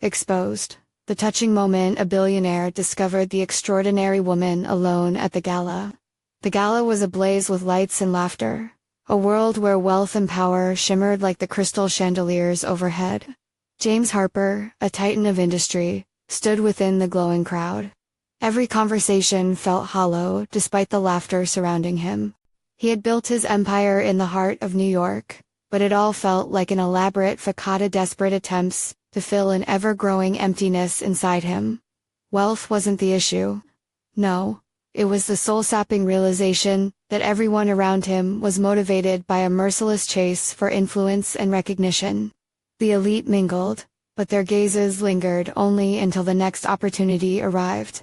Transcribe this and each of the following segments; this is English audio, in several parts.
Exposed. The touching moment a billionaire discovered the extraordinary woman alone at the gala. The gala was ablaze with lights and laughter, a world where wealth and power shimmered like the crystal chandeliers overhead. James Harper, a titan of industry, stood within the glowing crowd. Every conversation felt hollow despite the laughter surrounding him. He had built his empire in the heart of New York, but it all felt like an elaborate facade of desperate attempts to fill an ever-growing emptiness inside him. Wealth wasn't the issue. No, it was the soul-sapping realization that everyone around him was motivated by a merciless chase for influence and recognition. The elite mingled, but their gazes lingered only until the next opportunity arrived.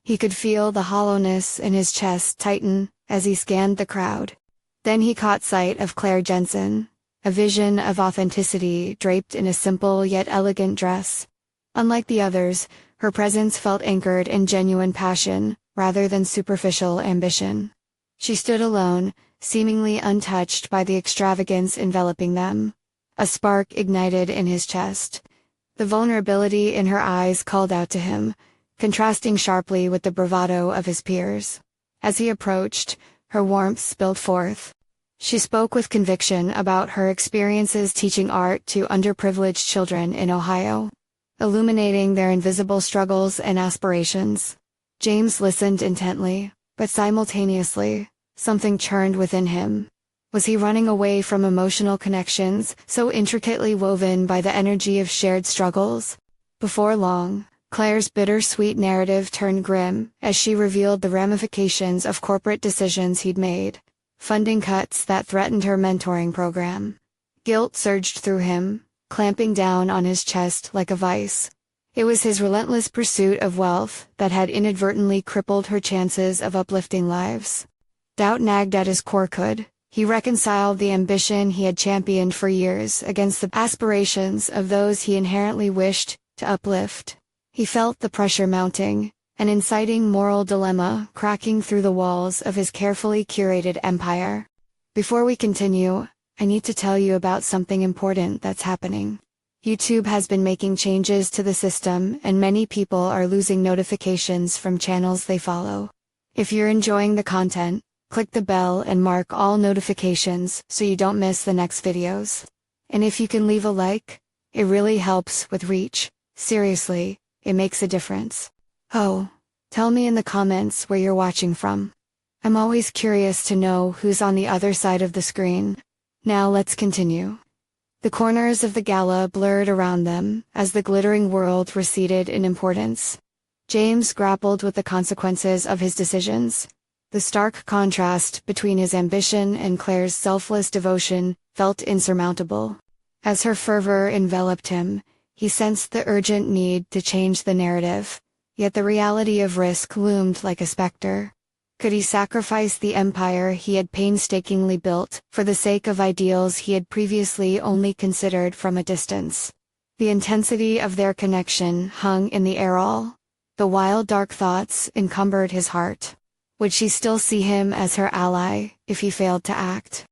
He could feel the hollowness in his chest tighten as he scanned the crowd. Then he caught sight of Claire Jensen, a vision of authenticity draped in a simple yet elegant dress. Unlike the others, her presence felt anchored in genuine passion, rather than superficial ambition. She stood alone, seemingly untouched by the extravagance enveloping them. A spark ignited in his chest. The vulnerability in her eyes called out to him, contrasting sharply with the bravado of his peers. As he approached, her warmth spilled forth. She spoke with conviction about her experiences teaching art to underprivileged children in Ohio, illuminating their invisible struggles and aspirations. James listened intently, but simultaneously, something churned within him. Was he running away from emotional connections so intricately woven by the energy of shared struggles? Before long, Claire's bittersweet narrative turned grim as she revealed the ramifications of corporate decisions he'd made. Funding cuts that threatened her mentoring program. Guilt surged through him, clamping down on his chest like a vice. It was his relentless pursuit of wealth that had inadvertently crippled her chances of uplifting lives. Doubt nagged at his core. Could he reconcile the ambition he had championed for years against the aspirations of those he inherently wished to uplift? He felt the pressure mounting, an inciting moral dilemma cracking through the walls of his carefully curated empire. Before we continue, I need to tell you about something important that's happening. YouTube has been making changes to the system, and many people are losing notifications from channels they follow. If you're enjoying the content, click the bell and mark all notifications so you don't miss the next videos. And if you can leave a like, it really helps with reach. Seriously, it makes a difference. Oh, tell me in the comments where you're watching from. I'm always curious to know who's on the other side of the screen. Now let's continue. The corners of the gala blurred around them as the glittering world receded in importance. James grappled with the consequences of his decisions. The stark contrast between his ambition and Claire's selfless devotion felt insurmountable. As her fervor enveloped him, he sensed the urgent need to change the narrative. Yet the reality of risk loomed like a specter. Could he sacrifice the empire he had painstakingly built for the sake of ideals he had previously only considered from a distance? The intensity of their connection hung in the air. All the wild dark thoughts encumbered his heart. Would she still see him as her ally if he failed to act?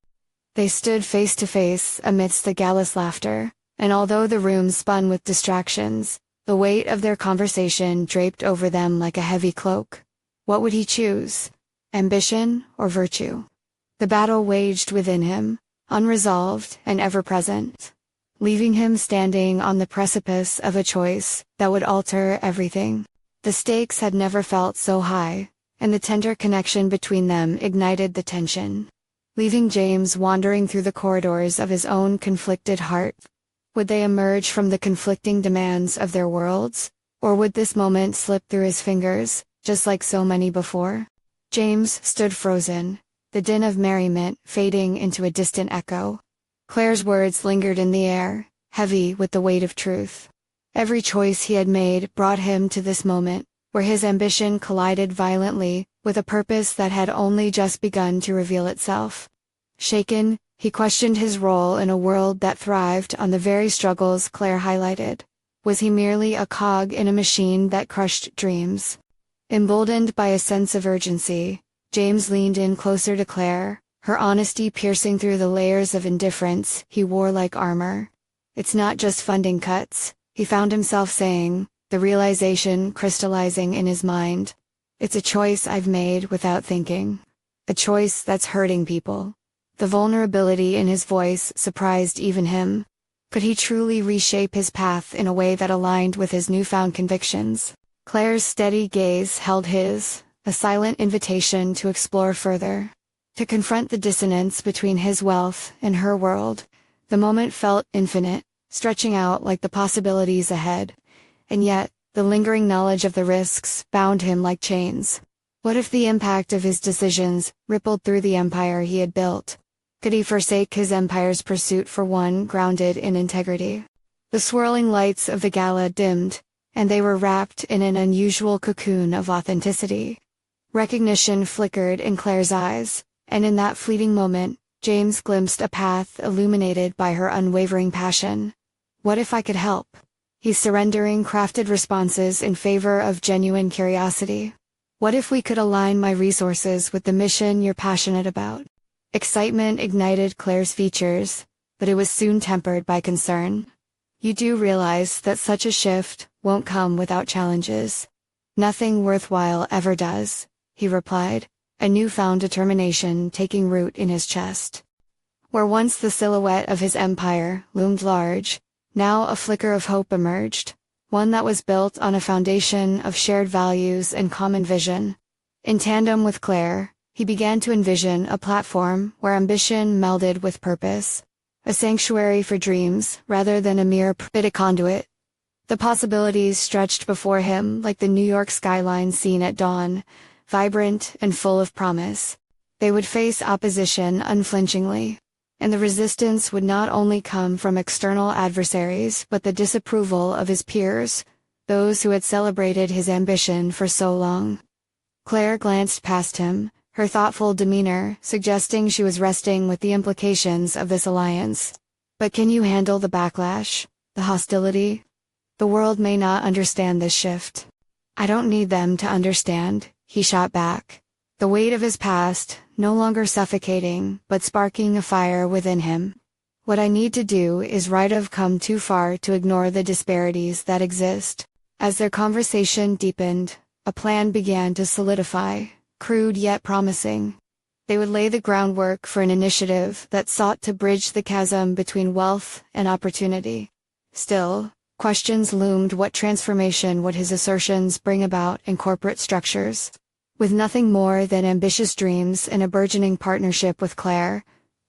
They stood face to face amidst the gala's laughter, and although the room spun with distractions, the weight of their conversation draped over them like a heavy cloak. What would he choose? Ambition or virtue? The battle waged within him, unresolved and ever-present, leaving him standing on the precipice of a choice that would alter everything. The stakes had never felt so high, and the tender connection between them ignited the tension, leaving James wandering through the corridors of his own conflicted heart. Would they emerge from the conflicting demands of their worlds, or would this moment slip through his fingers, just like so many before? James stood frozen, the din of merriment fading into a distant echo. Claire's words lingered in the air, heavy with the weight of truth. Every choice he had made brought him to this moment, where his ambition collided violently with a purpose that had only just begun to reveal itself. Shaken, he questioned his role in a world that thrived on the very struggles Claire highlighted. Was he merely a cog in a machine that crushed dreams? Emboldened by a sense of urgency, James leaned in closer to Claire, her honesty piercing through the layers of indifference he wore like armor. It's not just funding cuts, he found himself saying, the realization crystallizing in his mind. It's a choice I've made without thinking. A choice that's hurting people. The vulnerability in his voice surprised even him. Could he truly reshape his path in a way that aligned with his newfound convictions? Claire's steady gaze held his, a silent invitation to explore further. To confront the dissonance between his wealth and her world. The moment felt infinite, stretching out like the possibilities ahead. And yet, the lingering knowledge of the risks bound him like chains. What if the impact of his decisions rippled through the empire he had built? Could he forsake his empire's pursuit for one grounded in integrity? The swirling lights of the gala dimmed, and they were wrapped in an unusual cocoon of authenticity. Recognition flickered in Claire's eyes, and in that fleeting moment, James glimpsed a path illuminated by her unwavering passion. What if I could help? He's surrendering crafted responses in favor of genuine curiosity. What if we could align my resources with the mission you're passionate about? Excitement ignited Claire's features, but it was soon tempered by concern. You do realize that such a shift won't come without challenges. Nothing worthwhile ever does, he replied, a newfound determination taking root in his chest. Where once the silhouette of his empire loomed large, now a flicker of hope emerged, one that was built on a foundation of shared values and common vision. In tandem with Claire, he began to envision a platform where ambition melded with purpose, a sanctuary for dreams rather than a mere profit conduit. The possibilities stretched before him like the New York skyline seen at dawn, vibrant and full of promise. They would face opposition unflinchingly, and the resistance would not only come from external adversaries but the disapproval of his peers, those who had celebrated his ambition for so long. Claire glanced past him, her thoughtful demeanor suggesting she was wrestling with the implications of this alliance. But can you handle the backlash, the hostility? The world may not understand this shift. I don't need them to understand, he shot back. The weight of his past, no longer suffocating, but sparking a fire within him. What I need to do is have come too far to ignore the disparities that exist. As their conversation deepened, a plan began to solidify. Crude yet promising. They would lay the groundwork for an initiative that sought to bridge the chasm between wealth and opportunity. Still, questions loomed: what transformation would his assertions bring about in corporate structures? With nothing more than ambitious dreams and a burgeoning partnership with Claire,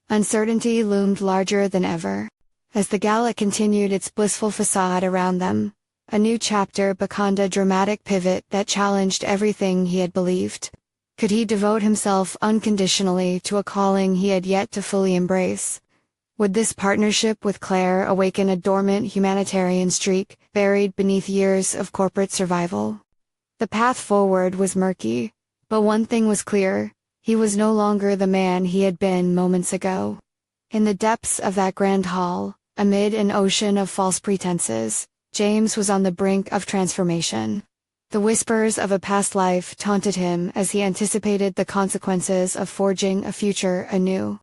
uncertainty loomed larger than ever. As the gala continued its blissful facade around them, a new chapter beckoned, a dramatic pivot that challenged everything he had believed. Could he devote himself unconditionally to a calling he had yet to fully embrace? Would this partnership with Claire awaken a dormant humanitarian streak buried beneath years of corporate survival? The path forward was murky, but one thing was clear: he was no longer the man he had been moments ago. In the depths of that grand hall, amid an ocean of false pretenses, James was on the brink of transformation. The whispers of a past life taunted him as he anticipated the consequences of forging a future anew.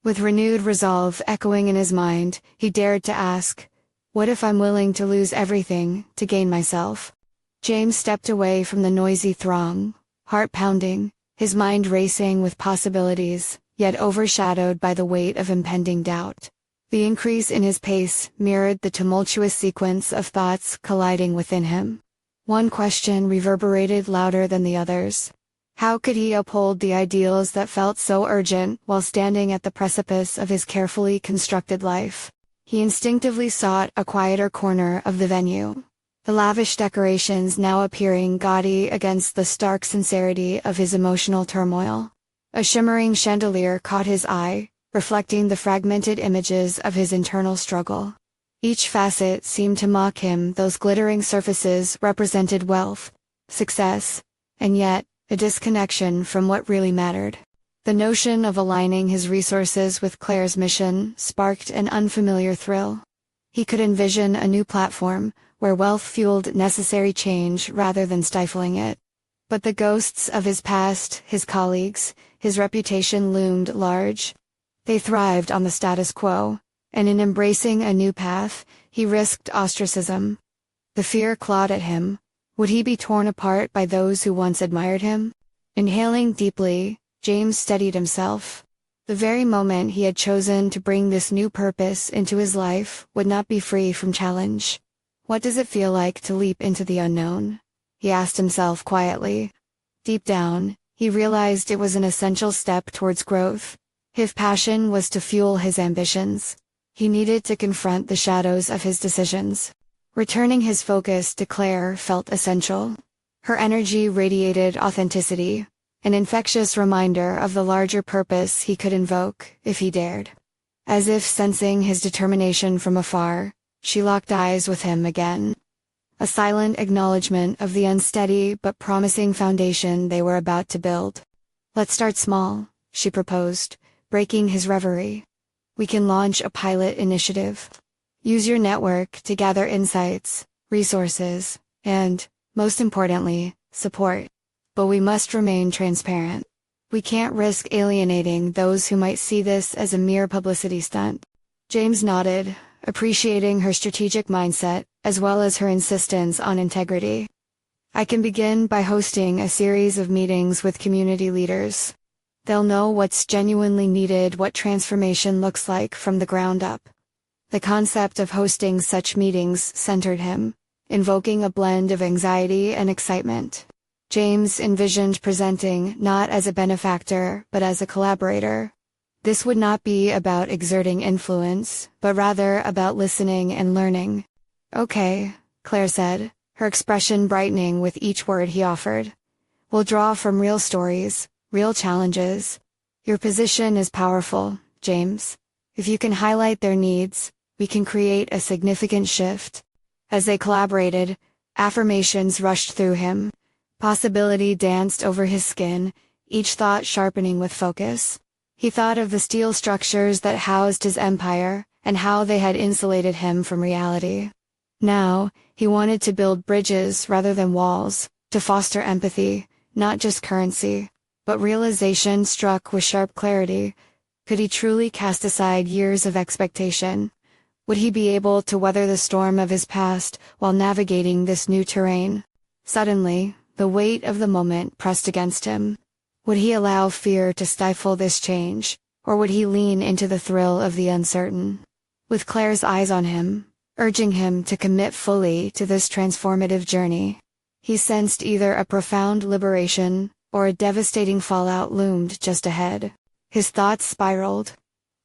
With renewed resolve echoing in his mind, he dared to ask, what if I'm willing to lose everything to gain myself? James stepped away from the noisy throng, heart pounding, his mind racing with possibilities, yet overshadowed by the weight of impending doubt. The increase in his pace mirrored the tumultuous sequence of thoughts colliding within him. One question reverberated louder than the others. How could he uphold the ideals that felt so urgent while standing at the precipice of his carefully constructed life? He instinctively sought a quieter corner of the venue, the lavish decorations now appearing gaudy against the stark sincerity of his emotional turmoil. A shimmering chandelier caught his eye, reflecting the fragmented images of his internal struggle. Each facet seemed to mock him. Those glittering surfaces represented wealth, success, and yet, a disconnection from what really mattered. The notion of aligning his resources with Claire's mission sparked an unfamiliar thrill. He could envision a new platform, where wealth fueled necessary change rather than stifling it. But the ghosts of his past, his colleagues, his reputation loomed large. They thrived on the status quo, and in embracing a new path, he risked ostracism. The fear clawed at him. Would he be torn apart by those who once admired him? Inhaling deeply, James steadied himself. The very moment he had chosen to bring this new purpose into his life would not be free from challenge. What does it feel like to leap into the unknown? He asked himself quietly. Deep down, he realized it was an essential step towards growth. His passion was to fuel his ambitions. He needed to confront the shadows of his decisions. Returning his focus to Claire felt essential. Her energy radiated authenticity, an infectious reminder of the larger purpose he could invoke if he dared. As if sensing his determination from afar, she locked eyes with him again. A silent acknowledgement of the unsteady but promising foundation they were about to build. "Let's start small," she proposed, breaking his reverie. "We can launch a pilot initiative. Use your network to gather insights, resources, and, most importantly, support. But we must remain transparent. We can't risk alienating those who might see this as a mere publicity stunt." James nodded, appreciating her strategic mindset, as well as her insistence on integrity. "I can begin by hosting a series of meetings with community leaders. They'll know what's genuinely needed, what transformation looks like from the ground up." The concept of hosting such meetings centered him, invoking a blend of anxiety and excitement. James envisioned presenting not as a benefactor but as a collaborator. This would not be about exerting influence, but rather about listening and learning. "Okay," Claire said, her expression brightening with each word he offered. "We'll draw from real stories, real challenges. Your position is powerful, James. If you can highlight their needs, we can create a significant shift." As they collaborated, affirmations rushed through him. Possibility danced over his skin, each thought sharpening with focus. He thought of the steel structures that housed his empire, and how they had insulated him from reality. Now, he wanted to build bridges rather than walls, to foster empathy, not just currency. But realization struck with sharp clarity. Could he truly cast aside years of expectation? Would he be able to weather the storm of his past while navigating this new terrain? Suddenly, the weight of the moment pressed against him. Would he allow fear to stifle this change, or would he lean into the thrill of the uncertain? With Claire's eyes on him, urging him to commit fully to this transformative journey, he sensed either a profound liberation or a devastating fallout loomed just ahead. His thoughts spiraled.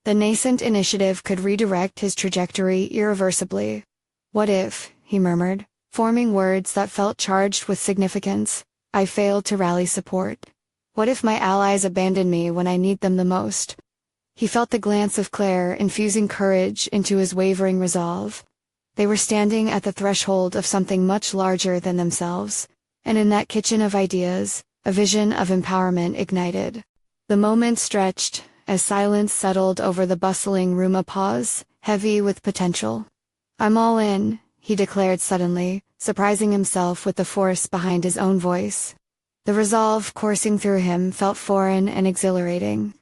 The nascent initiative could redirect his trajectory irreversibly. "What if," he murmured, forming words that felt charged with significance, "I failed to rally support? What if my allies abandon me when I need them the most?" He felt the glance of Claire infusing courage into his wavering resolve. They were standing at the threshold of something much larger than themselves, and in that kitchen of ideas, a vision of empowerment ignited. The moment stretched, as silence settled over the bustling room. A pause, heavy with potential. "I'm all in," he declared suddenly, surprising himself with the force behind his own voice. The resolve coursing through him felt foreign and exhilarating.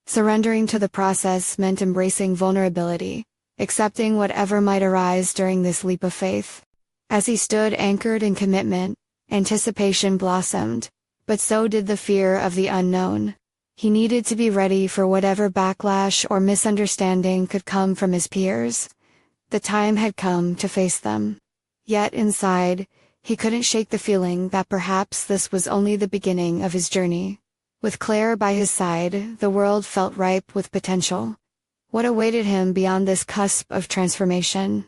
Surrendering to the process meant embracing vulnerability, accepting whatever might arise during this leap of faith. As he stood anchored in commitment, anticipation blossomed, but so did the fear of the unknown. He needed to be ready for whatever backlash or misunderstanding could come from his peers. The time had come to face them. Yet inside, he couldn't shake the feeling that perhaps this was only the beginning of his journey. With Claire by his side, the world felt ripe with potential. What awaited him beyond this cusp of transformation?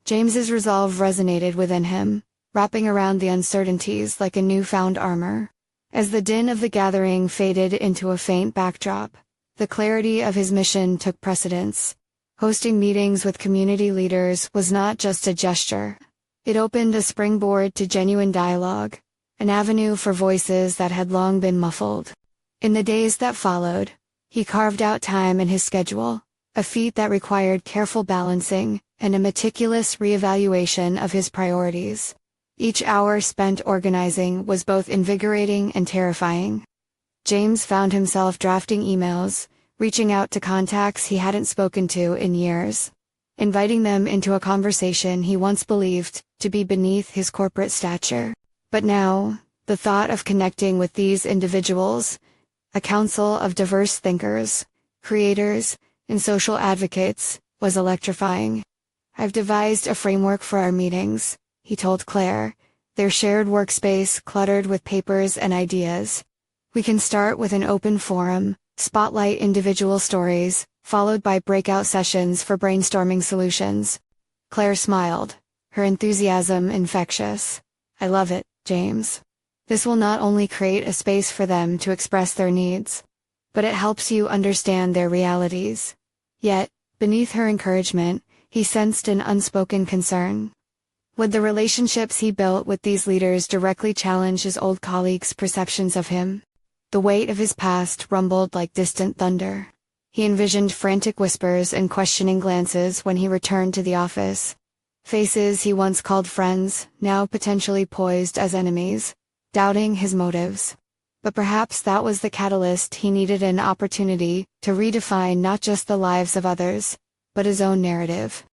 James's resolve resonated within him, wrapping around the uncertainties like a newfound armor. As the din of the gathering faded into a faint backdrop, the clarity of his mission took precedence. Hosting meetings with community leaders was not just a gesture. It opened a springboard to genuine dialogue, an avenue for voices that had long been muffled. In the days that followed, he carved out time in his schedule, a feat that required careful balancing and a meticulous reevaluation of his priorities. Each hour spent organizing was both invigorating and terrifying. James found himself drafting emails, reaching out to contacts he hadn't spoken to in years. inviting them into a conversation he once believed to be beneath his corporate stature. But now, the thought of connecting with these individuals, a council of diverse thinkers, creators, and social advocates, was electrifying. "I've devised a framework for our meetings," he told Claire, their shared workspace cluttered with papers and ideas. "We can start with an open forum, spotlight individual stories, followed by breakout sessions for brainstorming solutions." Claire smiled, her enthusiasm infectious. "I love it, James. This will not only create a space for them to express their needs, but it helps you understand their realities." Yet, beneath her encouragement, he sensed an unspoken concern. Would the relationships he built with these leaders directly challenge his old colleagues' perceptions of him? The weight of his past rumbled like distant thunder. He envisioned frantic whispers and questioning glances when he returned to the office. Faces he once called friends, now potentially poised as enemies, doubting his motives. But perhaps that was the catalyst he needed, an opportunity to redefine not just the lives of others, but his own narrative.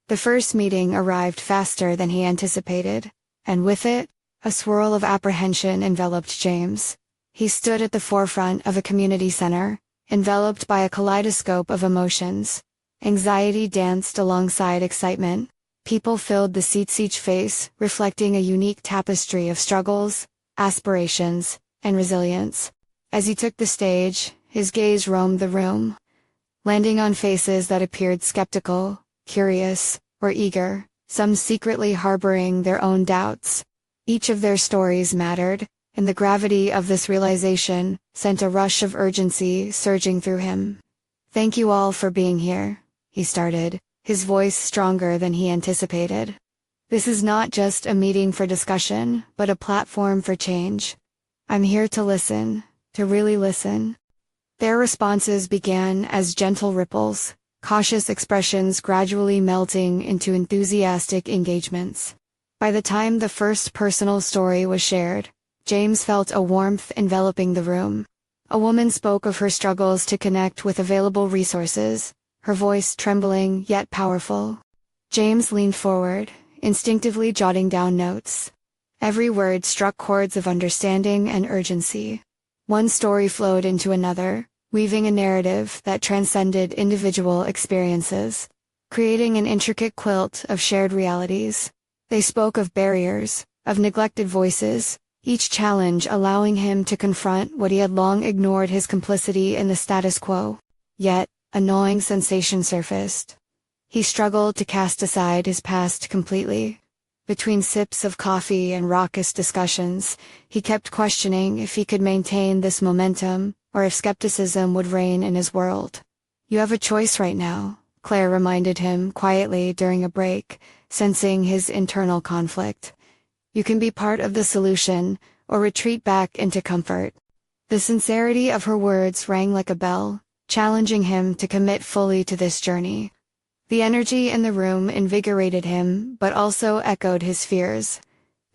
The first meeting arrived faster than he anticipated, and with it, a swirl of apprehension enveloped James. He stood at the forefront of a community center, enveloped by a kaleidoscope of emotions. Anxiety danced alongside excitement. People filled the seats, each face reflecting a unique tapestry of struggles, aspirations, and resilience. As he took the stage, his gaze roamed the room, landing on faces that appeared skeptical, curious, or eager, some secretly harboring their own doubts. Each of their stories mattered, and the gravity of this realization sent a rush of urgency surging through him. "Thank you all for being here," he started, his voice stronger than he anticipated. "This is not just a meeting for discussion, but a platform for change. I'm here to listen, to really listen." Their responses began as gentle ripples, cautious expressions gradually melting into enthusiastic engagements. By the time the first personal story was shared, James felt a warmth enveloping the room. A woman spoke of her struggles to connect with available resources, her voice trembling yet powerful. James leaned forward, instinctively jotting down notes. Every word struck chords of understanding and urgency. One story flowed into another, weaving a narrative that transcended individual experiences, creating an intricate quilt of shared realities. They spoke of barriers, of neglected voices, each challenge allowing him to confront what he had long ignored, his complicity in the status quo. Yet, a gnawing sensation surfaced. He struggled to cast aside his past completely. Between sips of coffee and raucous discussions, he kept questioning if he could maintain this momentum, or if skepticism would reign in his world. "You have a choice right now," Claire reminded him quietly during a break, sensing his internal conflict. "You can be part of the solution, or retreat back into comfort." The sincerity of her words rang like a bell, challenging him to commit fully to this journey. The energy in the room invigorated him, but also echoed his fears.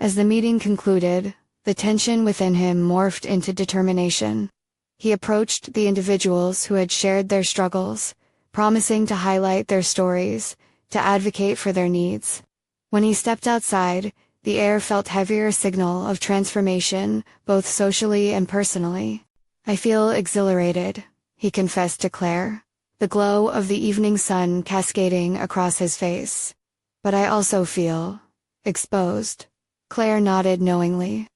As the meeting concluded, the tension within him morphed into determination. He approached the individuals who had shared their struggles, promising to highlight their stories, to advocate for their needs. When he stepped outside, the air felt heavier, a signal of transformation, both socially and personally. "I feel exhilarated," he confessed to Claire, the glow of the evening sun cascading across his face. "But I also feel exposed." Claire nodded knowingly.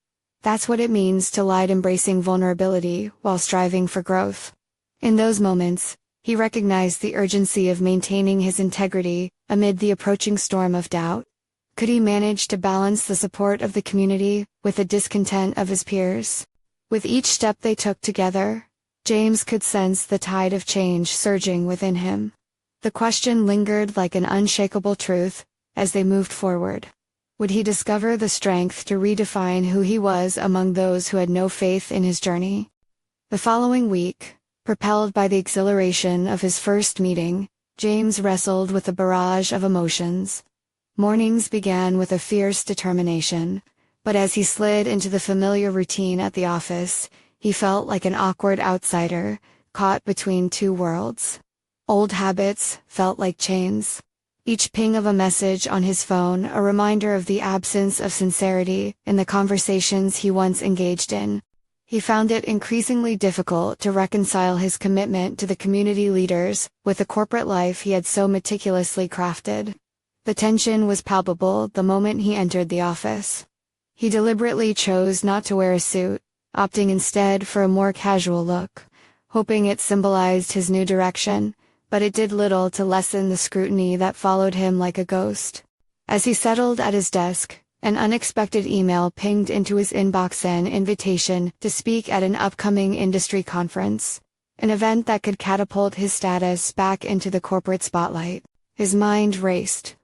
That's what it means to lead, embracing vulnerability while striving for growth. In those moments, he recognized the urgency of maintaining his integrity amid the approaching storm of doubt. Could he manage to balance the support of the community with the discontent of his peers? With each step they took together, James could sense the tide of change surging within him. The question lingered like an unshakable truth as they moved forward. Would he discover the strength to redefine who he was among those who had no faith in his journey? The following week, propelled by the exhilaration of his first meeting, James wrestled with a barrage of emotions. Mornings began with a fierce determination, but as he slid into the familiar routine at the office, he felt like an awkward outsider, caught between two worlds. Old habits felt like chains. Each ping of a message on his phone a reminder of the absence of sincerity in the conversations he once engaged in. He found it increasingly difficult to reconcile his commitment to the community leaders with the corporate life he had so meticulously crafted. The tension was palpable the moment he entered the office. He deliberately chose not to wear a suit, opting instead for a more casual look, hoping it symbolized his new direction, but it did little to lessen the scrutiny that followed him like a ghost. As he settled at his desk, an unexpected email pinged into his inbox, an invitation to speak at an upcoming industry conference, an event that could catapult his status back into the corporate spotlight. His mind raced.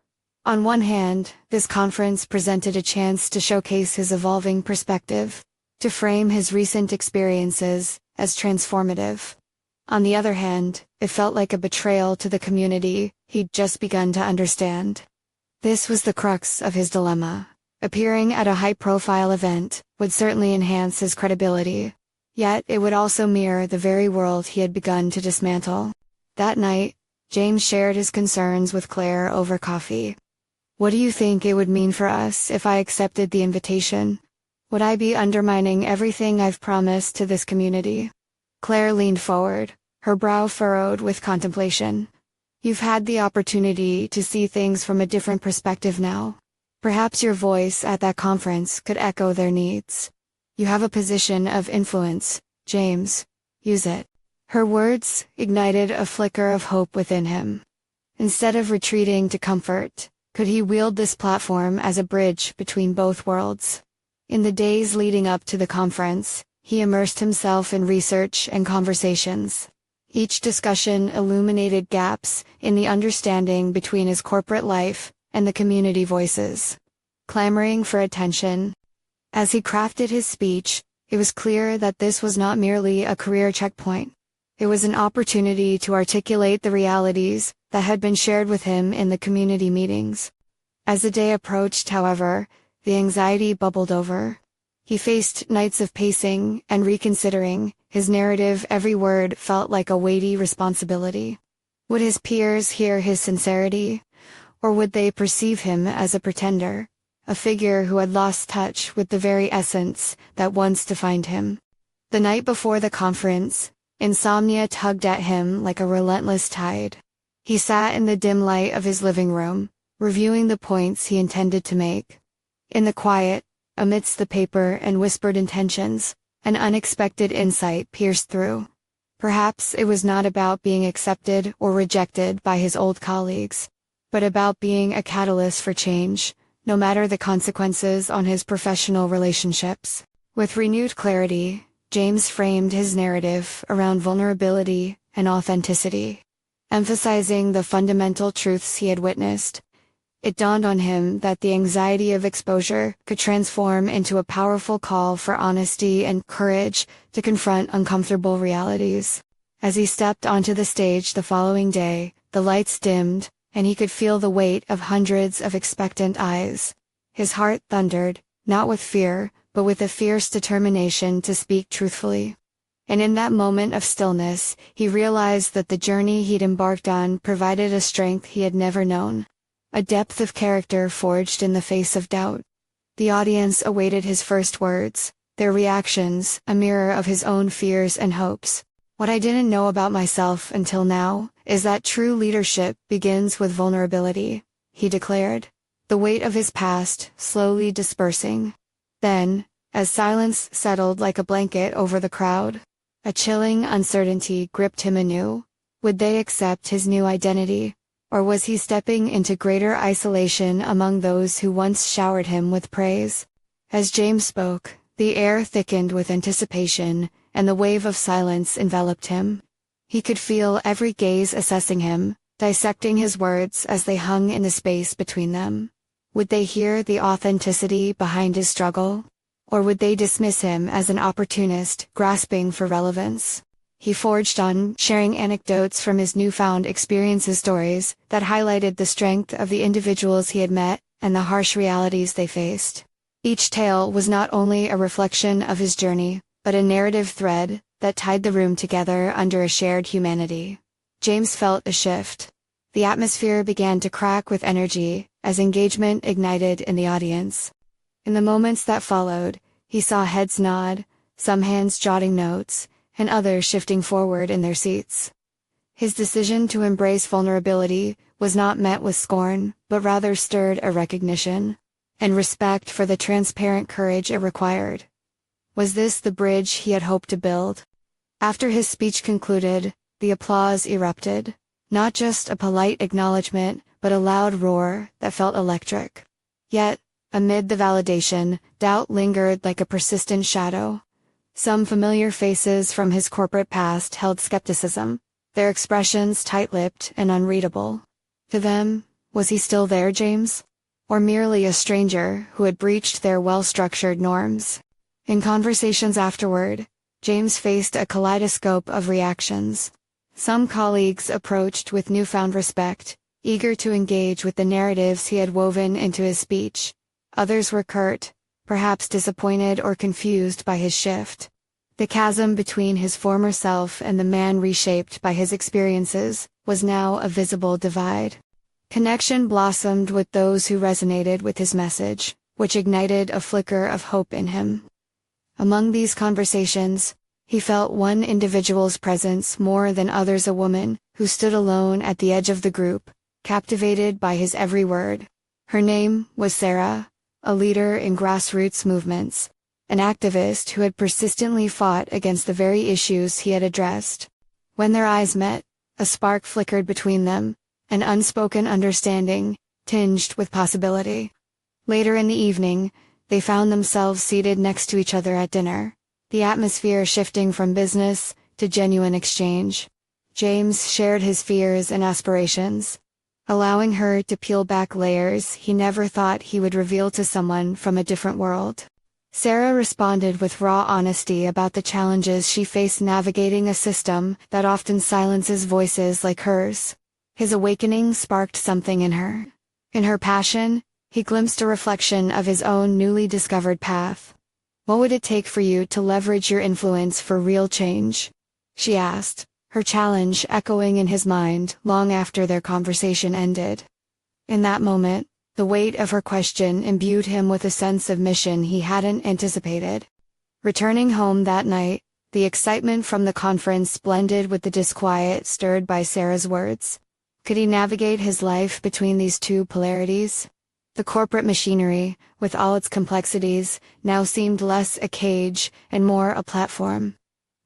On one hand, this conference presented a chance to showcase his evolving perspective, to frame his recent experiences as transformative. On the other hand, it felt like a betrayal to the community he'd just begun to understand. This was the crux of his dilemma. Appearing at a high-profile event would certainly enhance his credibility, yet it would also mirror the very world he had begun to dismantle. That night, James shared his concerns with Claire over coffee. "What do you think it would mean for us if I accepted the invitation? Would I be undermining everything I've promised to this community?" Claire leaned forward, her brow furrowed with contemplation. "You've had the opportunity to see things from a different perspective now. Perhaps your voice at that conference could echo their needs. You have a position of influence, James. Use it." Her words ignited a flicker of hope within him. Instead of retreating to comfort, could he wield this platform as a bridge between both worlds? In the days leading up to the conference, he immersed himself in research and conversations. Each discussion illuminated gaps in the understanding between his corporate life and the community voices, clamoring for attention. As he crafted his speech, it was clear that this was not merely a career checkpoint. It was an opportunity to articulate the realities that had been shared with him in the community meetings. As the day approached, however, the anxiety bubbled over. He faced nights of pacing and reconsidering his narrative. Every word felt like a weighty responsibility. Would his peers hear his sincerity, or would they perceive him as a pretender, a figure who had lost touch with the very essence that once defined him? The night before the conference, insomnia tugged at him like a relentless tide. He sat in the dim light of his living room, reviewing the points he intended to make. In the quiet, amidst the paper and whispered intentions, an unexpected insight pierced through. Perhaps it was not about being accepted or rejected by his old colleagues, but about being a catalyst for change, no matter the consequences on his professional relationships. With renewed clarity, James framed his narrative around vulnerability and authenticity, emphasizing the fundamental truths he had witnessed. It dawned on him that the anxiety of exposure could transform into a powerful call for honesty and courage to confront uncomfortable realities. As he stepped onto the stage the following day, the lights dimmed, and he could feel the weight of hundreds of expectant eyes. His heart thundered, not with fear, but with a fierce determination to speak truthfully. And in that moment of stillness, he realized that the journey he'd embarked on provided a strength he had never known, a depth of character forged in the face of doubt. The audience awaited his first words, their reactions a mirror of his own fears and hopes. "What I didn't know about myself until now is that true leadership begins with vulnerability," he declared, the weight of his past slowly dispersing. Then, as silence settled like a blanket over the crowd, a chilling uncertainty gripped him anew. Would they accept his new identity? Or was he stepping into greater isolation among those who once showered him with praise? As James spoke, the air thickened with anticipation, and the wave of silence enveloped him. He could feel every gaze assessing him, dissecting his words as they hung in the space between them. Would they hear the authenticity behind his struggle? Or would they dismiss him as an opportunist grasping for relevance? He forged on, sharing anecdotes from his newfound experiences, stories that highlighted the strength of the individuals he had met and the harsh realities they faced. Each tale was not only a reflection of his journey, but a narrative thread that tied the room together under a shared humanity. James felt a shift. The atmosphere began to crack with energy, as engagement ignited in the audience. In the moments that followed, he saw heads nod, some hands jotting notes, and others shifting forward in their seats. His decision to embrace vulnerability was not met with scorn, but rather stirred a recognition and respect for the transparent courage it required. Was this the bridge he had hoped to build? After his speech concluded, the applause erupted. Not just a polite acknowledgement, but a loud roar that felt electric. Yet, amid the validation, doubt lingered like a persistent shadow. Some familiar faces from his corporate past held skepticism, their expressions tight-lipped and unreadable. To them, was he still there, James? Or merely a stranger who had breached their well-structured norms? In conversations afterward, James faced a kaleidoscope of reactions. Some colleagues approached with newfound respect, eager to engage with the narratives he had woven into his speech. Others were curt, perhaps disappointed or confused by his shift. The chasm between his former self and the man reshaped by his experiences was now a visible divide. Connection blossomed with those who resonated with his message, which ignited a flicker of hope in him. Among these conversations, he felt one individual's presence more than others, a woman who stood alone at the edge of the group, captivated by his every word. Her name was Sarah, a leader in grassroots movements, an activist who had persistently fought against the very issues he had addressed. When their eyes met, a spark flickered between them, an unspoken understanding, tinged with possibility. Later in the evening, they found themselves seated next to each other at dinner, the atmosphere shifting from business to genuine exchange. James shared his fears and aspirations, allowing her to peel back layers he never thought he would reveal to someone from a different world. Sarah responded with raw honesty about the challenges she faced navigating a system that often silences voices like hers. His awakening sparked something in her. In her passion, he glimpsed a reflection of his own newly discovered path. "What would it take for you to leverage your influence for real change?" she asked, her challenge echoing in his mind long after their conversation ended. In that moment, the weight of her question imbued him with a sense of mission he hadn't anticipated. Returning home that night, the excitement from the conference blended with the disquiet stirred by Sarah's words. Could he navigate his life between these two polarities? The corporate machinery, with all its complexities, now seemed less a cage and more a platform.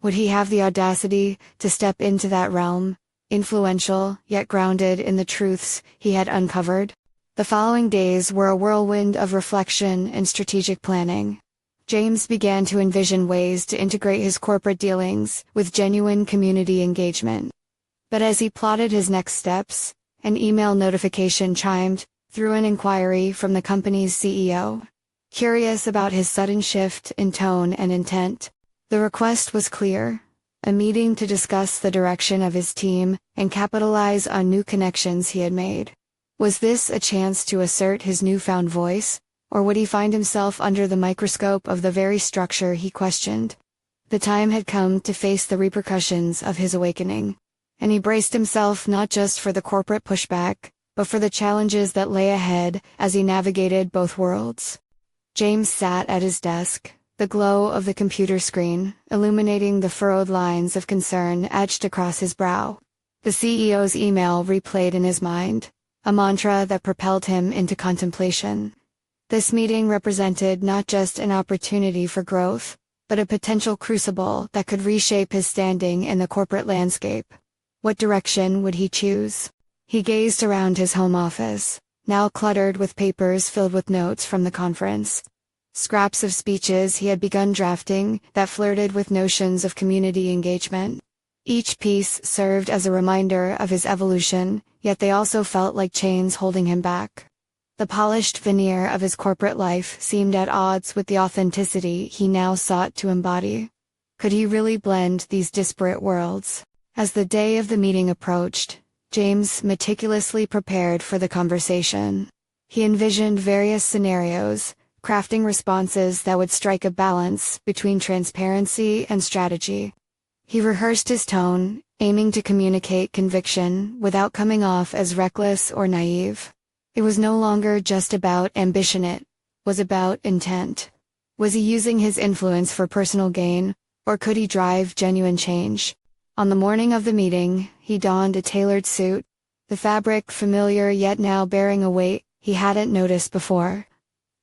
Would he have the audacity to step into that realm, influential yet grounded in the truths he had uncovered? The following days were a whirlwind of reflection and strategic planning. James began to envision ways to integrate his corporate dealings with genuine community engagement. But as he plotted his next steps, an email notification chimed through an inquiry from the company's CEO. Curious about his sudden shift in tone and intent, the request was clear: a meeting to discuss the direction of his team and capitalize on new connections he had made. Was this a chance to assert his newfound voice, or would he find himself under the microscope of the very structure he questioned? The time had come to face the repercussions of his awakening, and he braced himself not just for the corporate pushback, but for the challenges that lay ahead as he navigated both worlds. James sat at his desk, the glow of the computer screen illuminating the furrowed lines of concern etched across his brow. The CEO's email replayed in his mind, a mantra that propelled him into contemplation. This meeting represented not just an opportunity for growth, but a potential crucible that could reshape his standing in the corporate landscape. What direction would he choose? He gazed around his home office, now cluttered with papers filled with notes from the conference. Scraps of speeches he had begun drafting that flirted with notions of community engagement. Each piece served as a reminder of his evolution, yet they also felt like chains holding him back. The polished veneer of his corporate life seemed at odds with the authenticity he now sought to embody. Could he really blend these disparate worlds? As the day of the meeting approached, James meticulously prepared for the conversation. He envisioned various scenarios, crafting responses that would strike a balance between transparency and strategy. He rehearsed his tone, aiming to communicate conviction without coming off as reckless or naive. It was no longer just about ambition, it was about intent. Was he using his influence for personal gain, or could he drive genuine change? On the morning of the meeting, he donned a tailored suit, the fabric familiar yet now bearing a weight he hadn't noticed before.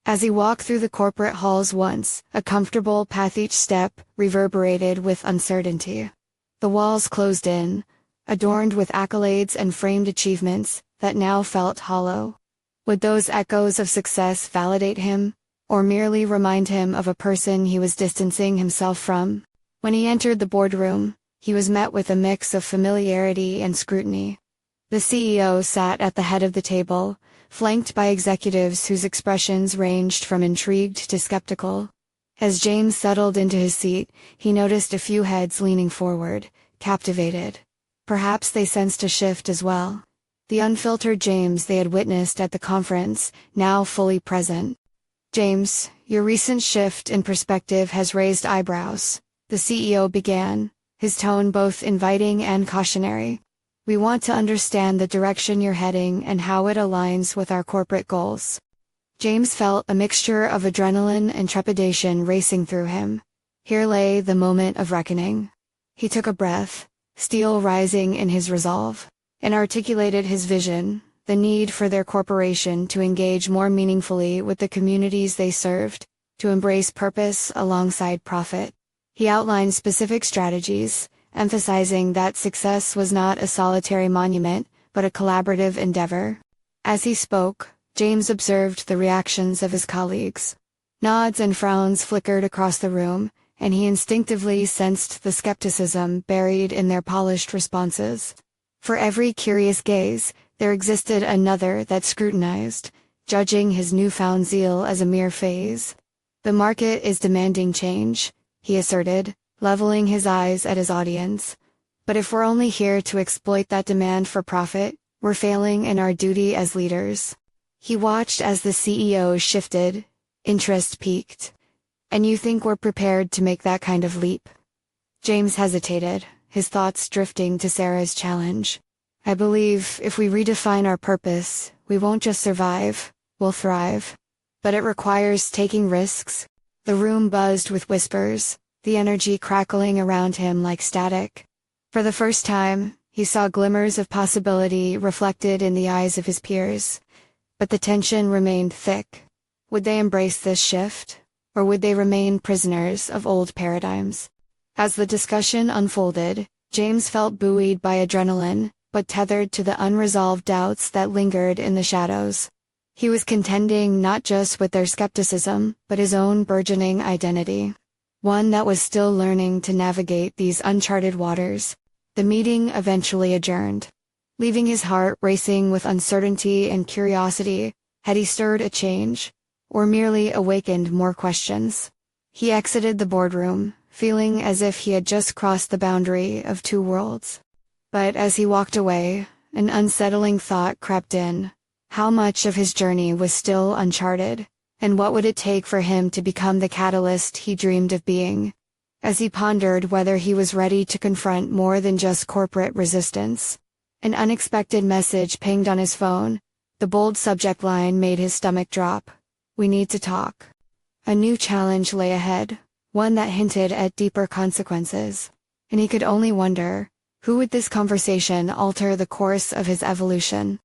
As he walked through the corporate halls once, a comfortable path each step reverberated with uncertainty. The walls closed in, adorned with accolades and framed achievements that now felt hollow. Would those echoes of success validate him, or merely remind him of a person he was distancing himself from? When he entered the boardroom, he was met with a mix of familiarity and scrutiny. The CEO sat at the head of the table, flanked by executives whose expressions ranged from intrigued to skeptical. As James settled into his seat, he noticed a few heads leaning forward, captivated. Perhaps they sensed a shift as well. The unfiltered James they had witnessed at the conference, now fully present. "James, your recent shift in perspective has raised eyebrows," the CEO began, his tone both inviting and cautionary. "We want to understand the direction you're heading and how it aligns with our corporate goals." James felt a mixture of adrenaline and trepidation racing through him. Here lay the moment of reckoning. He took a breath, steel rising in his resolve, and articulated his vision, the need for their corporation to engage more meaningfully with the communities they served, to embrace purpose alongside profit. He outlined specific strategies, emphasizing that success was not a solitary monument, but a collaborative endeavor. As he spoke, James observed the reactions of his colleagues. Nods and frowns flickered across the room, and he instinctively sensed the skepticism buried in their polished responses. For every curious gaze, there existed another that scrutinized, judging his newfound zeal as a mere phase. "The market is demanding change," he asserted, leveling his eyes at his audience. "But if we're only here to exploit that demand for profit, we're failing in our duty as leaders." He watched as the CEO shifted, interest peaked. "And you think we're prepared to make that kind of leap?" James hesitated, his thoughts drifting to Sarah's challenge. "I believe if we redefine our purpose, we won't just survive, we'll thrive. But it requires taking risks." The room buzzed with whispers, the energy crackling around him like static. For the first time, he saw glimmers of possibility reflected in the eyes of his peers. But the tension remained thick. Would they embrace this shift, or would they remain prisoners of old paradigms? As the discussion unfolded, James felt buoyed by adrenaline, but tethered to the unresolved doubts that lingered in the shadows. He was contending not just with their skepticism, but his own burgeoning identity, one that was still learning to navigate these uncharted waters. The meeting eventually adjourned. Leaving his heart racing with uncertainty and curiosity, had he stirred a change, or merely awakened more questions? He exited the boardroom, feeling as if he had just crossed the boundary of two worlds. But as he walked away, an unsettling thought crept in. How much of his journey was still uncharted, and what would it take for him to become the catalyst he dreamed of being? As he pondered whether he was ready to confront more than just corporate resistance, an unexpected message pinged on his phone. The bold subject line made his stomach drop. "We need to talk." A new challenge lay ahead, one that hinted at deeper consequences, and he could only wonder, who would this conversation alter the course of his evolution?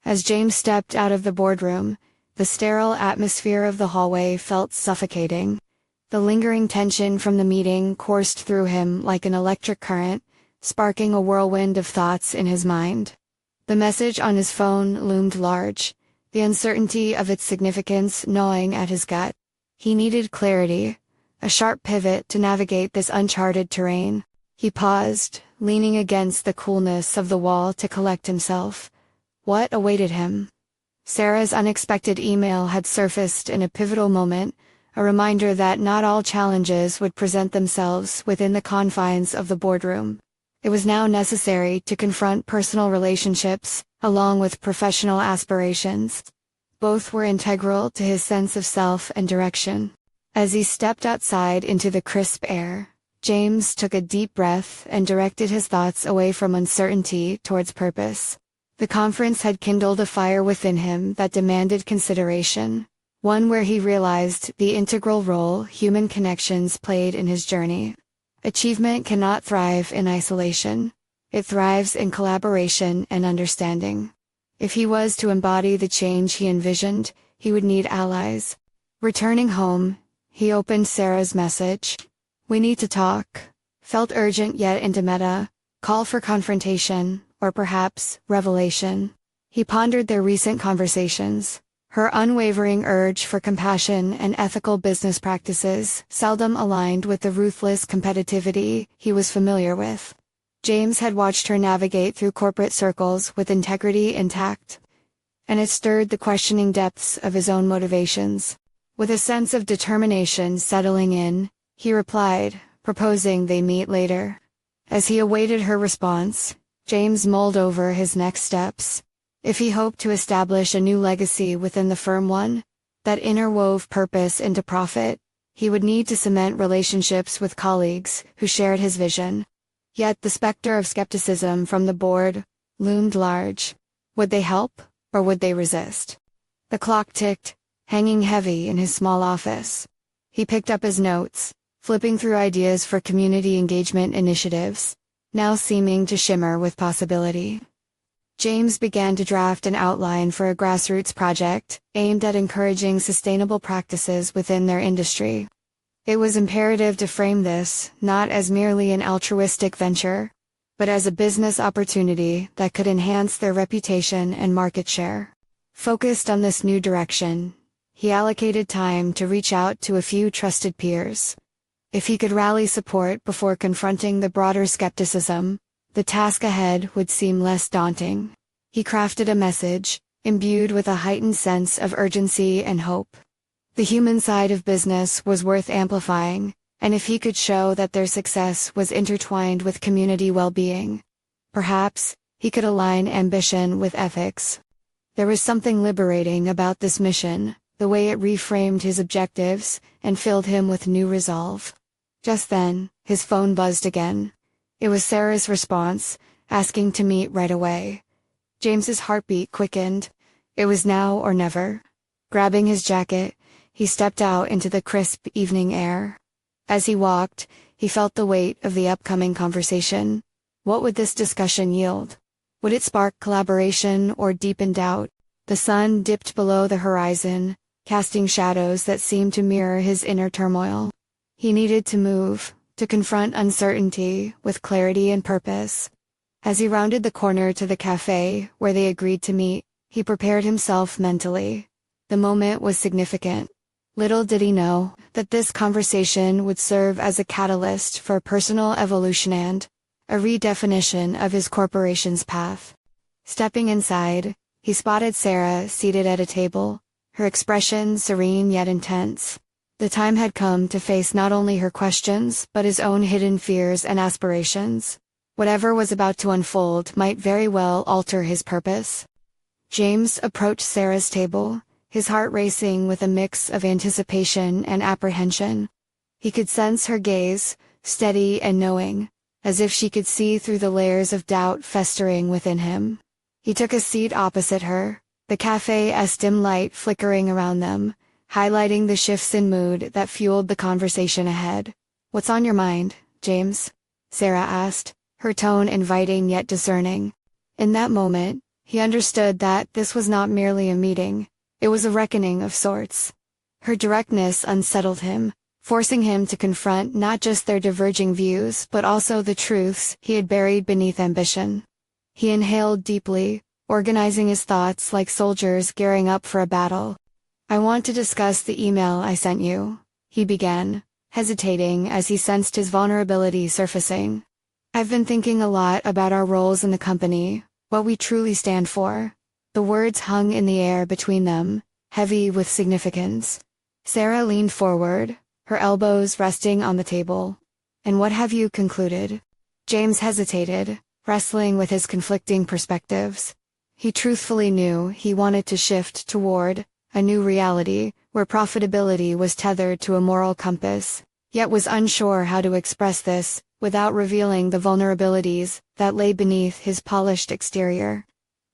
As James stepped out of the boardroom, the sterile atmosphere of the hallway felt suffocating. The lingering tension from the meeting coursed through him like an electric current, sparking a whirlwind of thoughts in his mind. The message on his phone loomed large, the uncertainty of its significance gnawing at his gut. He needed clarity, a sharp pivot to navigate this uncharted terrain. He paused, leaning against the coolness of the wall to collect himself. What awaited him? Sarah's unexpected email had surfaced in a pivotal moment, a reminder that not all challenges would present themselves within the confines of the boardroom. It was now necessary to confront personal relationships, along with professional aspirations. Both were integral to his sense of self and direction. As he stepped outside into the crisp air, James took a deep breath and directed his thoughts away from uncertainty towards purpose. The conference had kindled a fire within him that demanded consideration, one where he realized the integral role human connections played in his journey. Achievement cannot thrive in isolation. It thrives in collaboration and understanding. If he was to embody the change he envisioned, he would need allies. Returning home, he opened Sarah's message. "We need to talk." Felt urgent yet intimate, call for confrontation, or perhaps revelation. He pondered their recent conversations. Her unwavering urge for compassion and ethical business practices seldom aligned with the ruthless competitivity he was familiar with. James had watched her navigate through corporate circles with integrity intact, and it stirred the questioning depths of his own motivations. With a sense of determination settling in, he replied, proposing they meet later. As he awaited her response, James mulled over his next steps. If he hoped to establish a new legacy within the firm, one that interwove purpose into profit, he would need to cement relationships with colleagues who shared his vision. Yet the specter of skepticism from the board loomed large. Would they help, or would they resist? The clock ticked, hanging heavy in his small office. He picked up his notes, flipping through ideas for community engagement initiatives, now seeming to shimmer with possibility. James began to draft an outline for a grassroots project aimed at encouraging sustainable practices within their industry. It was imperative to frame this not as merely an altruistic venture, but as a business opportunity that could enhance their reputation and market share. Focused on this new direction, he allocated time to reach out to a few trusted peers. If he could rally support before confronting the broader skepticism, the task ahead would seem less daunting. He crafted a message, imbued with a heightened sense of urgency and hope. The human side of business was worth amplifying, and if he could show that their success was intertwined with community well-being, perhaps he could align ambition with ethics. There was something liberating about this mission, the way it reframed his objectives and filled him with new resolve. Just then, his phone buzzed again. It was Sarah's response, asking to meet right away. James's heartbeat quickened. It was now or never. Grabbing his jacket, he stepped out into the crisp evening air. As he walked, he felt the weight of the upcoming conversation. What would this discussion yield? Would it spark collaboration or deepen doubt? The sun dipped below the horizon, casting shadows that seemed to mirror his inner turmoil. He needed to move, to confront uncertainty with clarity and purpose. As he rounded the corner to the cafe where they agreed to meet, he prepared himself mentally. The moment was significant. Little did he know that this conversation would serve as a catalyst for personal evolution and a redefinition of his corporation's path. Stepping inside, he spotted Sarah seated at a table, her expression serene yet intense. The time had come to face not only her questions but his own hidden fears and aspirations. Whatever was about to unfold might very well alter his purpose. James approached Sarah's table, his heart racing with a mix of anticipation and apprehension. He could sense her gaze, steady and knowing, as if she could see through the layers of doubt festering within him. He took a seat opposite her, the cafe's dim light flickering around them, highlighting the shifts in mood that fueled the conversation ahead. "What's on your mind, James?" Sarah asked, her tone inviting yet discerning. In that moment, he understood that this was not merely a meeting, it was a reckoning of sorts. Her directness unsettled him, forcing him to confront not just their diverging views but also the truths he had buried beneath ambition. He inhaled deeply, organizing his thoughts like soldiers gearing up for a battle. "I want to discuss the email I sent you," he began, hesitating as he sensed his vulnerability surfacing. "I've been thinking a lot about our roles in the company, what we truly stand for." The words hung in the air between them, heavy with significance. Sarah leaned forward, her elbows resting on the table. "And what have you concluded?" James hesitated, wrestling with his conflicting perspectives. He truthfully knew he wanted to shift toward a new reality, where profitability was tethered to a moral compass, yet was unsure how to express this without revealing the vulnerabilities that lay beneath his polished exterior.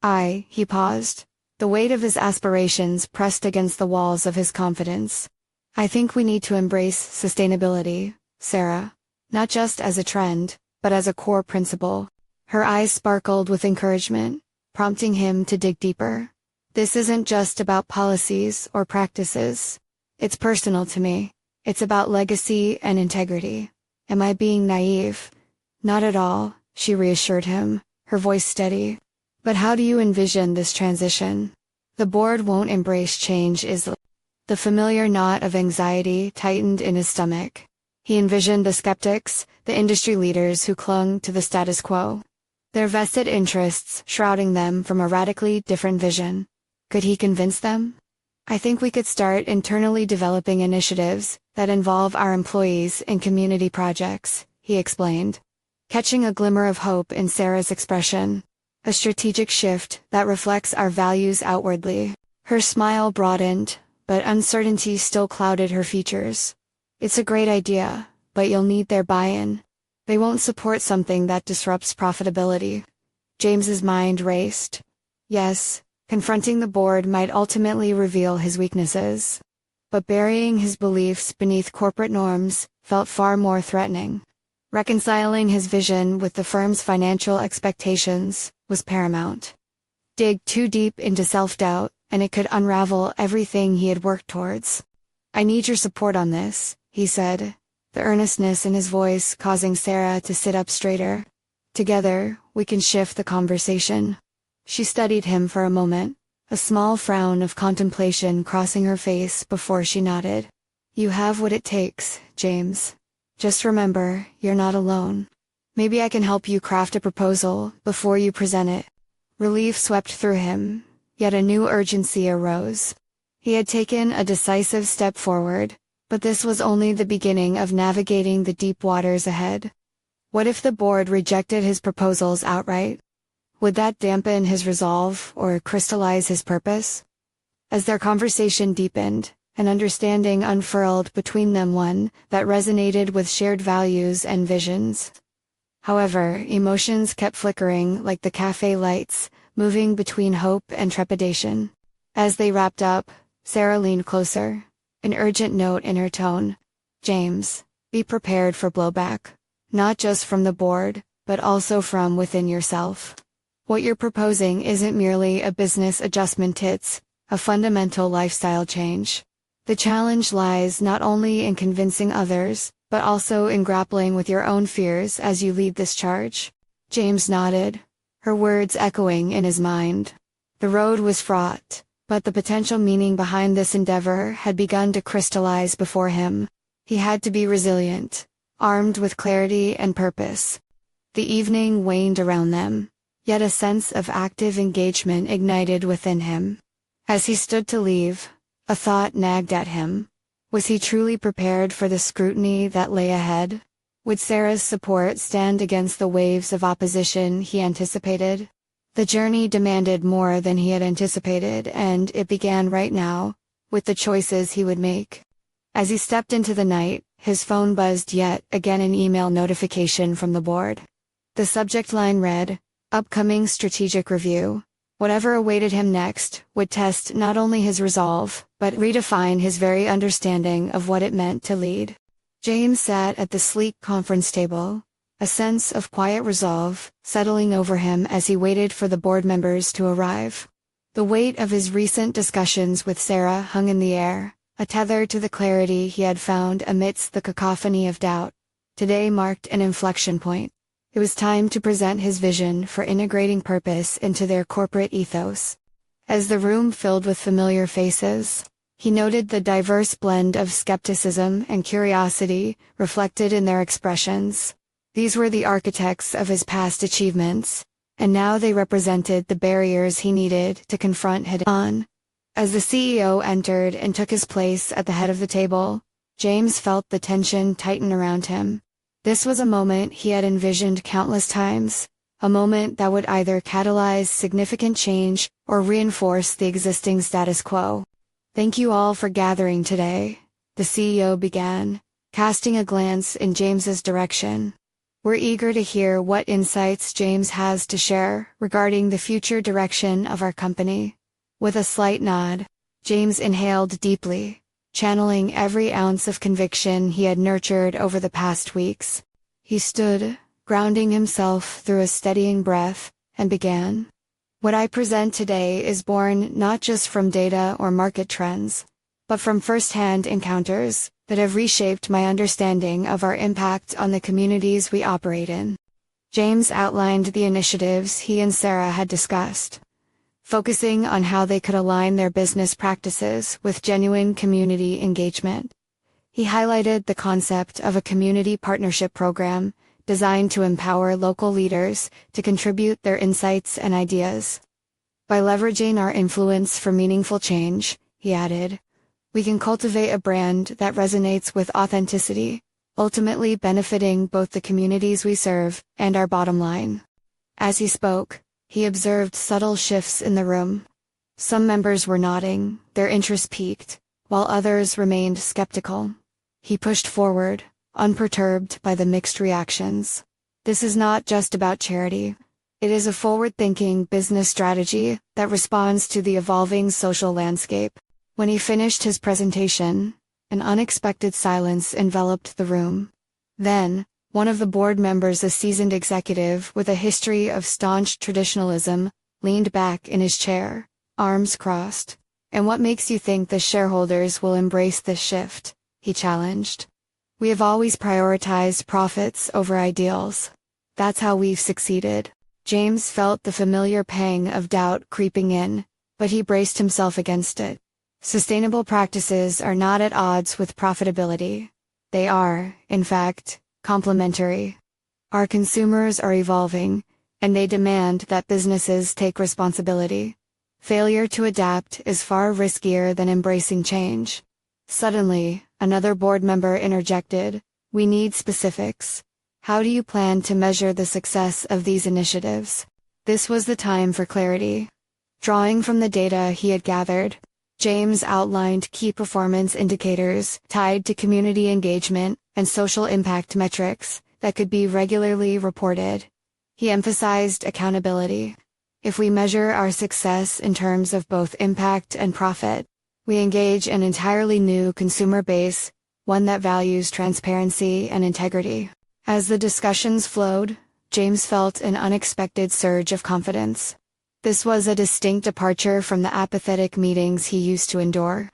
He paused. The weight of his aspirations pressed against the walls of his confidence. I think we need to embrace sustainability, Sarah. Not just as a trend, but as a core principle. Her eyes sparkled with encouragement, prompting him to dig deeper. This isn't just about policies or practices. It's personal to me. It's about legacy and integrity. Am I being naive? Not at all, she reassured him, her voice steady. But how do you envision this transition? The board won't embrace change easily. The familiar knot of anxiety tightened in his stomach. He envisioned the skeptics, the industry leaders who clung to the status quo. Their vested interests shrouding them from a radically different vision. Could he convince them? I think we could start internally developing initiatives that involve our employees in community projects, he explained. Catching a glimmer of hope in Sarah's expression. A strategic shift that reflects our values outwardly. Her smile broadened, but uncertainty still clouded her features. It's a great idea, but you'll need their buy-in. They won't support something that disrupts profitability. James's mind raced. Yes, confronting the board might ultimately reveal his weaknesses. But burying his beliefs beneath corporate norms felt far more threatening. Reconciling his vision with the firm's financial expectations was paramount. Dig too deep into self-doubt, and it could unravel everything he had worked towards. I need your support on this, he said, the earnestness in his voice causing Sarah to sit up straighter. Together, we can shift the conversation. She studied him for a moment, a small frown of contemplation crossing her face before she nodded. You have what it takes, James. Just remember, you're not alone. Maybe I can help you craft a proposal before you present it. Relief swept through him, yet a new urgency arose. He had taken a decisive step forward, but this was only the beginning of navigating the deep waters ahead. What if the board rejected his proposals outright? Would that dampen his resolve or crystallize his purpose? As their conversation deepened, an understanding unfurled between them, one that resonated with shared values and visions. However, emotions kept flickering like the cafe lights, moving between hope and trepidation. As they wrapped up, Sarah leaned closer, an urgent note in her tone. James, be prepared for blowback. Not just from the board, but also from within yourself. What you're proposing isn't merely a business adjustment, it's a fundamental lifestyle change. The challenge lies not only in convincing others, but also in grappling with your own fears as you lead this charge. James nodded, her words echoing in his mind. The road was fraught, but the potential meaning behind this endeavor had begun to crystallize before him. He had to be resilient, armed with clarity and purpose. The evening waned around them, yet a sense of active engagement ignited within him. As he stood to leave, a thought nagged at him. Was he truly prepared for the scrutiny that lay ahead? Would Sarah's support stand against the waves of opposition he anticipated? The journey demanded more than he had anticipated, and it began right now, with the choices he would make. As he stepped into the night, his phone buzzed yet again, an email notification from the board. The subject line read, Upcoming Strategic Review. Whatever awaited him next would test not only his resolve, but redefine his very understanding of what it meant to lead. James sat at the sleek conference table, a sense of quiet resolve settling over him as he waited for the board members to arrive. The weight of his recent discussions with Sarah hung in the air, a tether to the clarity he had found amidst the cacophony of doubt. Today marked an inflection point. It was time to present his vision for integrating purpose into their corporate ethos. As the room filled with familiar faces, he noted the diverse blend of skepticism and curiosity reflected in their expressions. These were the architects of his past achievements, and now they represented the barriers he needed to confront head-on. As the CEO entered and took his place at the head of the table, James felt the tension tighten around him. This was a moment he had envisioned countless times, a moment that would either catalyze significant change or reinforce the existing status quo. Thank you all for gathering today, the CEO began, casting a glance in James's direction. We're eager to hear what insights James has to share regarding the future direction of our company. With a slight nod, James inhaled deeply, channeling every ounce of conviction he had nurtured over the past weeks. He stood, grounding himself through a steadying breath, and began. What I present today is born not just from data or market trends, but from first-hand encounters that have reshaped my understanding of our impact on the communities we operate in. James outlined the initiatives he and Sarah had discussed, focusing on how they could align their business practices with genuine community engagement. He highlighted the concept of a community partnership program designed to empower local leaders to contribute their insights and ideas. By leveraging our influence for meaningful change, he added, we can cultivate a brand that resonates with authenticity, ultimately benefiting both the communities we serve and our bottom line. As he spoke, he observed subtle shifts in the room. Some members were nodding, their interest piqued, while others remained skeptical. He pushed forward, unperturbed by the mixed reactions. This is not just about charity. It is a forward-thinking business strategy that responds to the evolving social landscape. When he finished his presentation, an unexpected silence enveloped the room. Then, one of the board members, a seasoned executive with a history of staunch traditionalism, leaned back in his chair, arms crossed. And what makes you think the shareholders will embrace this shift? He challenged. We have always prioritized profits over ideals. That's how we've succeeded. James felt the familiar pang of doubt creeping in, but he braced himself against it. Sustainable practices are not at odds with profitability. They are, in fact, complementary. Our consumers are evolving, and they demand that businesses take responsibility. Failure to adapt is far riskier than embracing change. Suddenly, another board member interjected, we need specifics. How do you plan to measure the success of these initiatives? This was the time for clarity. Drawing from the data he had gathered, James outlined key performance indicators tied to community engagement and social impact metrics that could be regularly reported. He emphasized accountability. If we measure our success in terms of both impact and profit, we engage an entirely new consumer base, one that values transparency and integrity. As the discussions flowed, James felt an unexpected surge of confidence. This was a distinct departure from the apathetic meetings he used to endure.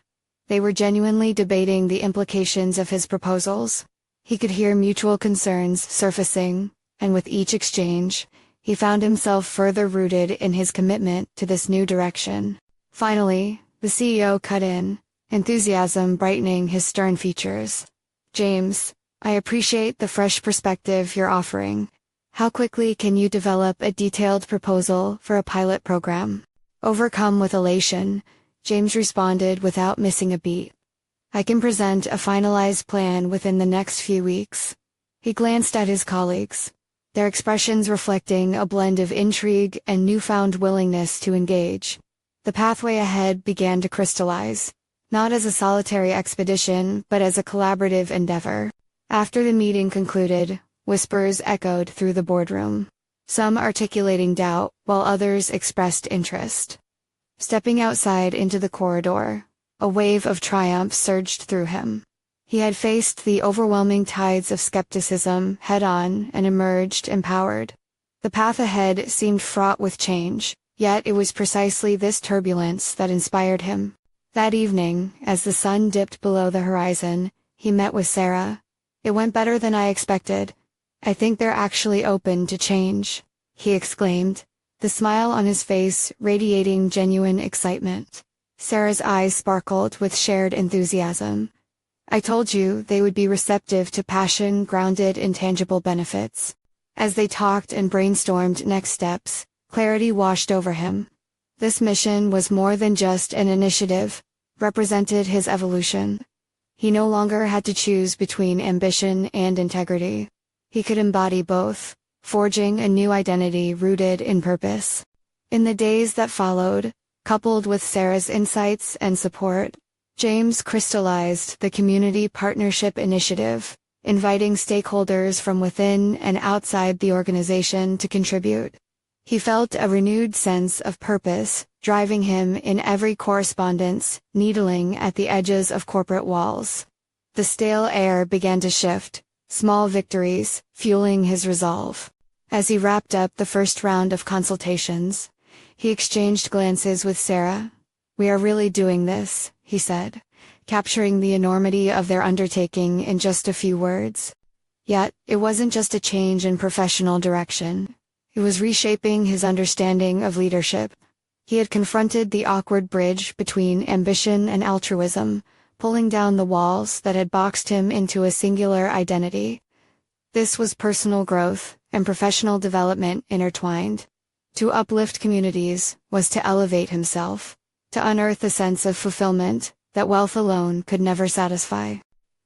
They were genuinely debating the implications of his proposals. He could hear mutual concerns surfacing, and with each exchange, he found himself further rooted in his commitment to this new direction. Finally, the CEO cut in, enthusiasm brightening his stern features. James, I appreciate the fresh perspective you're offering. How quickly can you develop a detailed proposal for a pilot program? Overcome with elation, James responded without missing a beat. I can present a finalized plan within the next few weeks. He glanced at his colleagues, their expressions reflecting a blend of intrigue and newfound willingness to engage. The pathway ahead began to crystallize, not as a solitary expedition, but as a collaborative endeavor. After the meeting concluded, whispers echoed through the boardroom, some articulating doubt, while others expressed interest. Stepping outside into the corridor, a wave of triumph surged through him. He had faced the overwhelming tides of skepticism head-on and emerged empowered. The path ahead seemed fraught with change, yet it was precisely this turbulence that inspired him. That evening, as the sun dipped below the horizon, he met with Sarah. It went better than I expected. I think they're actually open to change, he exclaimed, the smile on his face radiating genuine excitement. Sarah's eyes sparkled with shared enthusiasm. I told you they would be receptive to passion grounded in tangible benefits. As they talked and brainstormed next steps, clarity washed over him. This mission was more than just an initiative, represented his evolution. He no longer had to choose between ambition and integrity. He could embody both, forging a new identity rooted in purpose. In the days that followed, coupled with Sarah's insights and support, James crystallized the Community Partnership Initiative, inviting stakeholders from within and outside the organization to contribute. He felt a renewed sense of purpose, driving him in every correspondence, needling at the edges of corporate walls. The stale air began to shift, small victories fueling his resolve. As he wrapped up the first round of consultations, he exchanged glances with Sarah. "We are really doing this," he said, capturing the enormity of their undertaking in just a few words. Yet, it wasn't just a change in professional direction. It was reshaping his understanding of leadership. He had confronted the awkward bridge between ambition and altruism, pulling down the walls that had boxed him into a singular identity. This was personal growth and professional development intertwined. To uplift communities was to elevate himself, to unearth a sense of fulfillment that wealth alone could never satisfy.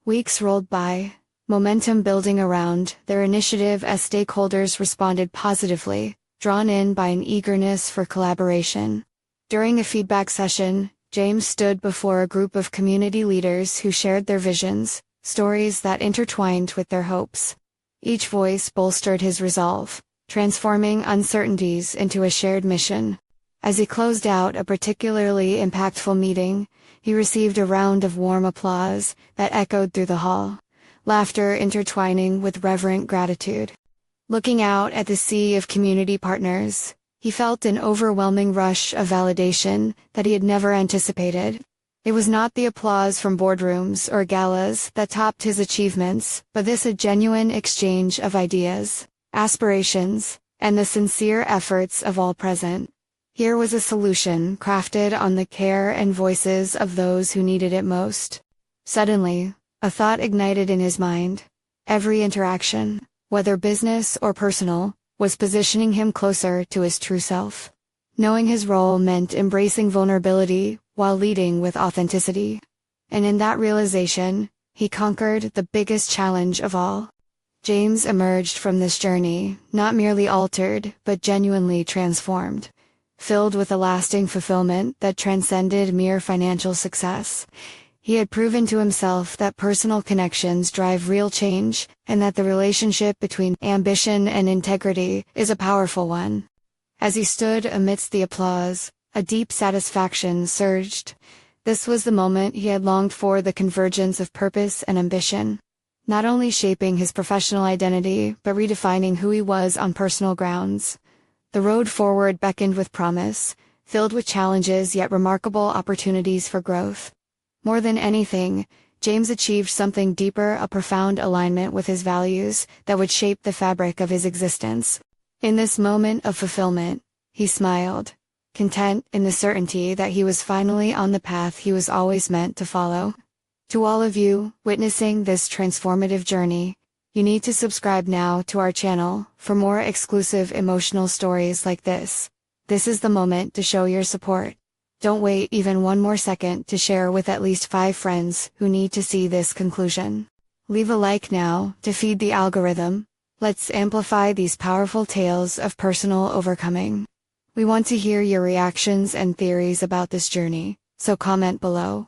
Weeks rolled by, momentum building around their initiative as stakeholders responded positively, drawn in by an eagerness for collaboration. During a feedback session, James stood before a group of community leaders who shared their visions, stories that intertwined with their hopes. Each voice bolstered his resolve, transforming uncertainties into a shared mission. As he closed out a particularly impactful meeting, he received a round of warm applause that echoed through the hall, laughter intertwining with reverent gratitude. Looking out at the sea of community partners, he felt an overwhelming rush of validation that he had never anticipated. It was not the applause from boardrooms or galas that topped his achievements, but a genuine exchange of ideas, aspirations, and the sincere efforts of all present. Here was a solution crafted on the care and voices of those who needed it most. Suddenly, a thought ignited in his mind. Every interaction, whether business or personal, was positioning him closer to his true self. Knowing his role meant embracing vulnerability while leading with authenticity. And in that realization, he conquered the biggest challenge of all. James emerged from this journey, not merely altered, but genuinely transformed. Filled with a lasting fulfillment that transcended mere financial success. He had proven to himself that personal connections drive real change, and that the relationship between ambition and integrity is a powerful one. As he stood amidst the applause, a deep satisfaction surged. This was the moment he had longed for, the convergence of purpose and ambition. Not only shaping his professional identity, but redefining who he was on personal grounds. The road forward beckoned with promise, filled with challenges yet remarkable opportunities for growth. More than anything, James achieved something deeper, a profound alignment with his values that would shape the fabric of his existence. In this moment of fulfillment, he smiled, content in the certainty that he was finally on the path he was always meant to follow. To all of you witnessing this transformative journey, you need to subscribe now to our channel for more exclusive emotional stories like this. This is the moment to show your support. Don't wait even one more second to share with at least 5 friends who need to see this conclusion. Leave a like now to feed the algorithm. Let's amplify these powerful tales of personal overcoming. We want to hear your reactions and theories about this journey, so comment below.